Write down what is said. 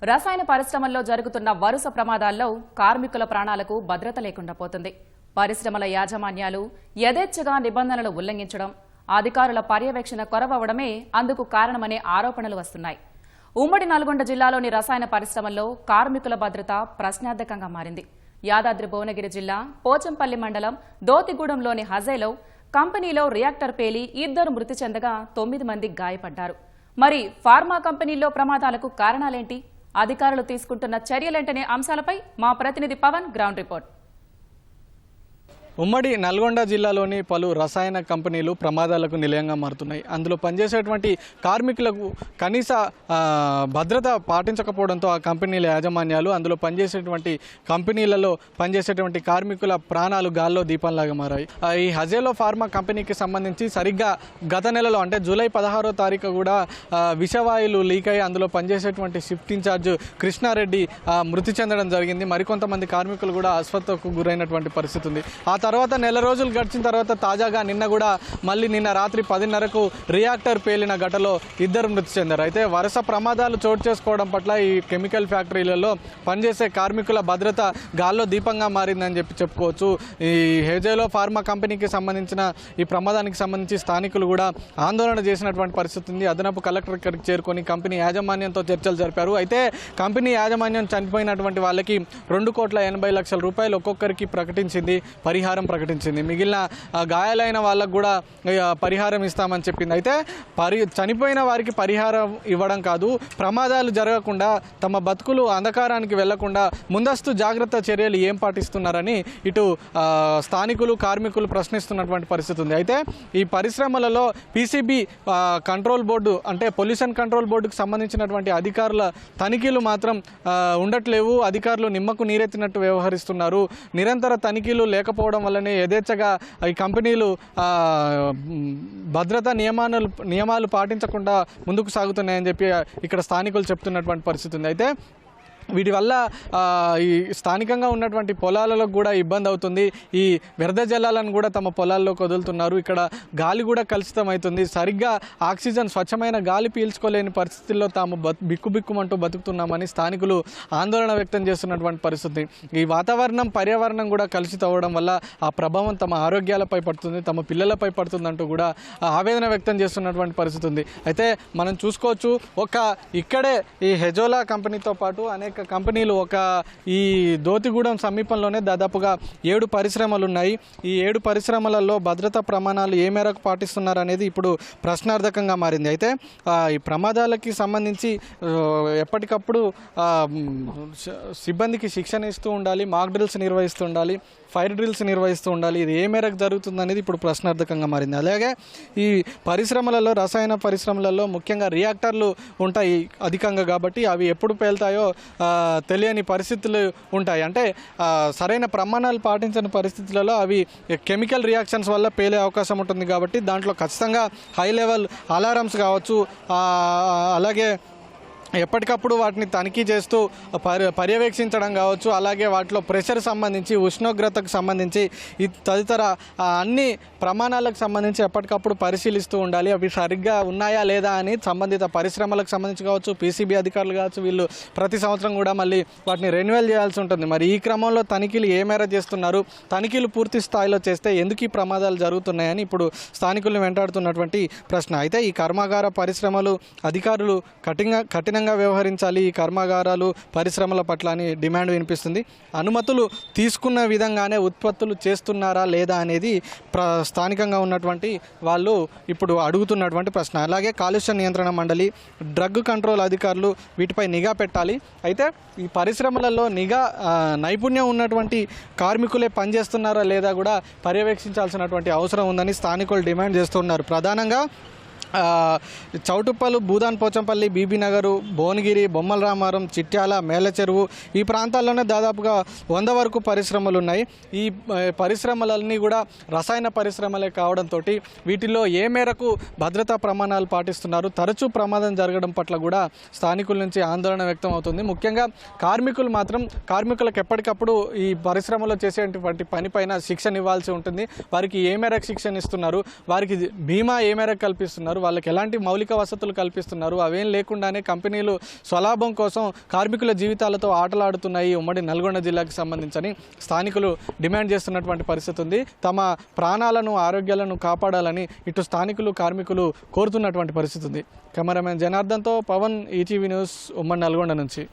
రసాయన పరిశ్రమల్లో జరుగుతున్న వరుస ప్రమాదాల్లో కార్మికుల ప్రాణాలకు భద్రత లేకుండా పోతుంది. పరిశ్రమల యాజమాన్యాలు యథేచ్ఛగా నిబంధనలు ఉల్లంఘించడం, అధికారుల పర్యవేక్షణ కొరవడమే అందుకు కారణమనే ఆరోపణలు వస్తున్నాయి. ఉమ్మడి నల్గొండ జిల్లాలోని రసాయన పరిశ్రమల్లో కార్మికుల భద్రత ప్రశ్నార్థకంగా మారింది. యాదాద్రి భువనగిరి జిల్లా పోచంపల్లి మండలం దోతిగూడెంలోని హజేలో కంపెనీలో రియాక్టర్ పేలి 2 మృతి చెందగా 9 మంది గాయపడ్డారు. మరి ఫార్మా కంపెనీల్లో ప్రమాదాలకు కారణాలేంటి, అధికారులు తీసుకుంటున్న చర్యలేంటనే అంశాలపై మా ప్రతినిధి పవన్ గ్రౌండ్ రిపోర్ట్. ఉమ్మడి నల్గొండ జిల్లాలోని పలు రసాయన కంపెనీలు ప్రమాదాలకు నిలయంగా మారుతున్నాయి. అందులో పనిచేసేటువంటి కార్మికులకు కనీస భద్రత పాటించకపోవడంతో ఆ కంపెనీల యాజమాన్యాలు అందులో పనిచేసేటువంటి కంపెనీలలో పనిచేసేటువంటి కార్మికుల ప్రాణాలు గాల్లో దీపంలాగా మారాయి. ఈ హజేలో ఫార్మా కంపెనీకి సంబంధించి సరిగ్గా గత నెలలో అంటే జూలై 16వ తారీఖు కూడా విషవాయువులు లీక్ అయ్యి అందులో పనిచేసేటువంటి షిఫ్ట్ ఇన్ఛార్జ్ కృష్ణారెడ్డి మృతి చెందడం జరిగింది. మరికొంతమంది కార్మికులు కూడా అస్వస్థకు గురైనటువంటి పరిస్థితి ఉంది. ఆ తర్వాత నెల రోజులు గడిచిన తర్వాత తాజాగా నిన్న రాత్రి 10:30కు రియాక్టర్ పేలిన ఘటనలో 2 మృతి చెందారు. అయితే వరుస ప్రమాదాలు చోటు చేసుకోవడం పట్ల ఈ కెమికల్ ఫ్యాక్టరీలలో పనిచేసే కార్మికుల భద్రత గాల్లో దీపంగా మారిందని చెప్పుకోవచ్చు. ఈ హెజేలో ఫార్మా కంపెనీకి సంబంధించిన ఈ ప్రమాదానికి సంబంధించి స్థానికులు కూడా ఆందోళన చేసినటువంటి పరిస్థితి ఉంది. అదనపు కలెక్టర్ ఇక్కడికి చేరుకొని కంపెనీ యాజమాన్యంతో చర్చలు జరిపారు. అయితే కంపెనీ యాజమాన్యం చనిపోయినటువంటి వాళ్ళకి 2,80,00,000 రూపాయలు ఒక్కొక్కరికి పరిహారం ప్రకటించింది. మిగిలిన గాయాలైన వాళ్ళకు కూడా పరిహారం ఇస్తామని చెప్పింది. అయితే చనిపోయిన వారికి పరిహారం ఇవ్వడం కాదు, ప్రమాదాలు జరగకుండా తమ బతుకులు అంధకారానికి వెళ్లకుండా ముందస్తు జాగ్రత్త చర్యలు ఏం పాటిస్తున్నారని ఇటు స్థానికులు కార్మికులు ప్రశ్నిస్తున్నటువంటి పరిస్థితి ఉంది. అయితే ఈ పరిశ్రమలలో పీసీబీ కంట్రోల్ బోర్డు అంటే పొల్యూషన్ కంట్రోల్ బోర్డుకు సంబంధించినటువంటి అధికారుల తనిఖీలు మాత్రం ఉండట్లేవు. అధికారులు నిమ్మకు నీరెత్తినట్టు వ్యవహరిస్తున్నారు. నిరంతర తనిఖీలు లేకపోవడం వల్లనే యథేచ్ఛగా ఈ కంపెనీలు భద్రతా నియమాలు పాటించకుండా ముందుకు సాగుతున్నాయని చెప్పి ఇక్కడ స్థానికులు చెప్తున్నటువంటి పరిస్థితి ఉంది. అయితే వీటి వల్ల ఈ స్థానికంగా ఉన్నటువంటి పొలాలలో కూడా ఇబ్బంది అవుతుంది. ఈ వ్యర్థ జలాలను కూడా తమ పొలాల్లోకి వదులుతున్నారు. ఇక్కడ గాలి కూడా కలుషితం అవుతుంది. సరిగ్గా ఆక్సిజన్ స్వచ్ఛమైన గాలి పీల్చుకోలేని పరిస్థితుల్లో తాము బిక్కుబిక్కుమంటూ బతుకుతున్నామని స్థానికులు ఆందోళన వ్యక్తం చేస్తున్నటువంటి పరిస్థితి. ఈ వాతావరణం పర్యావరణం కూడా కలుషితం అవ్వడం వల్ల ఆ ప్రభావం తమ ఆరోగ్యాలపై పడుతుంది, తమ పిల్లలపై పడుతుందంటూ కూడా ఆవేదన వ్యక్తం చేస్తున్నటువంటి పరిస్థితి ఉంది. అయితే మనం చూసుకోవచ్చు, ఇక్కడే ఈ హెజోలా కంపెనీతో పాటు అనేక కంపెనీలు ఈ దోతిగూడెం సమీపంలోనే దాదాపుగా 7 పరిశ్రమలు ఉన్నాయి. ఈ 7 పరిశ్రమలలో భద్రతా ప్రమాణాలు ఏ మేరకు పాటిస్తున్నారు అనేది ఇప్పుడు ప్రశ్నార్థకంగా మారింది. అయితే ఈ ప్రమాదాలకి సంబంధించి ఎప్పటికప్పుడు సిబ్బందికి శిక్షణ ఇస్తూ ఉండాలి, మాక్ డ్రిల్స్ నిర్వహిస్తూ ఉండాలి, ఫైర్ డ్రిల్స్ నిర్వహిస్తూ ఉండాలి. ఇది ఏ మేరకు జరుగుతుంది అనేది ఇప్పుడు ప్రశ్నార్థకంగా మారింది. అలాగే ఈ పరిశ్రమలలో రసాయన పరిశ్రమలలో ముఖ్యంగా రియాక్టర్లు ఉంటాయి అధికంగా, కాబట్టి అవి ఎప్పుడు పేలుతాయో తెలియని పరిస్థితులు ఉంటాయి. అంటే సరైన ప్రమాణాలు పాటించని పరిస్థితులలో అవి కెమికల్ రియాక్షన్స్ వల్ల పేలే అవకాశం ఉంటుంది. కాబట్టి దాంట్లో ఖచ్చితంగా హై లెవెల్ అలారమ్స్ కావచ్చు, అలాగే ఎప్పటికప్పుడు వాటిని తనిఖీ చేస్తూ పర్యవేక్షించడం కావచ్చు, అలాగే వాటిలో ప్రెషర్ సంబంధించి ఉష్ణోగ్రతకు సంబంధించి తదితర అన్ని ప్రమాణాలకు సంబంధించి ఎప్పటికప్పుడు పరిశీలిస్తూ ఉండాలి. అవి సరిగ్గా ఉన్నాయా లేదా అని సంబంధిత పరిశ్రమలకు సంబంధించి కావచ్చు, పీసీబీ అధికారులు కావచ్చు, వీళ్ళు ప్రతి సంవత్సరం కూడా మళ్ళీ వాటిని రెన్యువల్ చేయాల్సి ఉంటుంది. మరి ఈ క్రమంలో తనిఖీలు ఏ మేర చేస్తున్నారు, తనిఖీలు పూర్తి స్థాయిలో చేస్తే ఎందుకు ఈ ప్రమాదాలు జరుగుతున్నాయని ఇప్పుడు స్థానికులను వెంటాడుతున్నటువంటి ప్రశ్న. అయితే ఈ కర్మాగార పరిశ్రమలు అధికారులు కఠినంగా వ్యవహరించాలి, ఈ కర్మాగారాలు పరిశ్రమల పట్ల అని డిమాండ్ వినిపిస్తుంది. అనుమతులు తీసుకున్న విధంగానే ఉత్పత్తులు చేస్తున్నారా లేదా అనేది స్థానికంగా ఉన్నటువంటి వాళ్ళు ఇప్పుడు అడుగుతున్నటువంటి ప్రశ్న. అలాగే కాలుష్య నియంత్రణ మండలి, డ్రగ్ కంట్రోల్ అధికారులు వీటిపై నిఘా పెట్టాలి. అయితే ఈ పరిశ్రమలలో నైపుణ్యం ఉన్నటువంటి కార్మికులే పనిచేస్తున్నారా లేదా కూడా పర్యవేక్షించాల్సినటువంటి అవసరం ఉందని స్థానికులు డిమాండ్ చేస్తున్నారు. ప్రధానంగా చౌటుప్పలు, భూదాన్ పోచంపల్లి, బీబీనగరు, భువనగిరి, బొమ్మల రామారం, చిట్యాల, మేలచెరువు ఈ ప్రాంతాల్లోనే దాదాపుగా 100 వరకు పరిశ్రమలు ఉన్నాయి. ఈ పరిశ్రమలన్నీ కూడా రసాయన పరిశ్రమలే కావడంతో వీటిలో ఏ మేరకు భద్రతా ప్రమాణాలు పాటిస్తున్నారు, తరచూ ప్రమాదం జరగడం పట్ల కూడా స్థానికుల నుంచి ఆందోళన వ్యక్తం అవుతుంది. ముఖ్యంగా కార్మికులు మాత్రం కార్మికులకు ఎప్పటికప్పుడు ఈ పరిశ్రమలో చేసేటువంటి పనిపైన శిక్షణ ఇవ్వాల్సి ఉంటుంది. వారికి ఏ మేరకు శిక్షణ ఇస్తున్నారు, వారికి బీమా ఏ మేరకు కల్పిస్తున్నారు, వాళ్ళకి ఎలాంటి మౌలిక వసతులు కల్పిస్తున్నారు, అవేం లేకుండానే కంపెనీలు స్వలాభం కోసం కార్మికుల జీవితాలతో ఆటలాడుతున్నాయి ఉమ్మడి నల్గొండ జిల్లాకు సంబంధించి స్థానికులు డిమాండ్ చేస్తున్నటువంటి పరిస్థితి ఉంది. తమ ప్రాణాలను ఆరోగ్యాలను కాపాడాలని ఇటు స్థానికులు కార్మికులు కోరుతున్నటువంటి పరిస్థితి ఉంది. కెమెరామెన్ జనార్దన్తో పవన్, ఈటీవీ న్యూస్, ఉమ్మడి నల్గొండ నుంచి.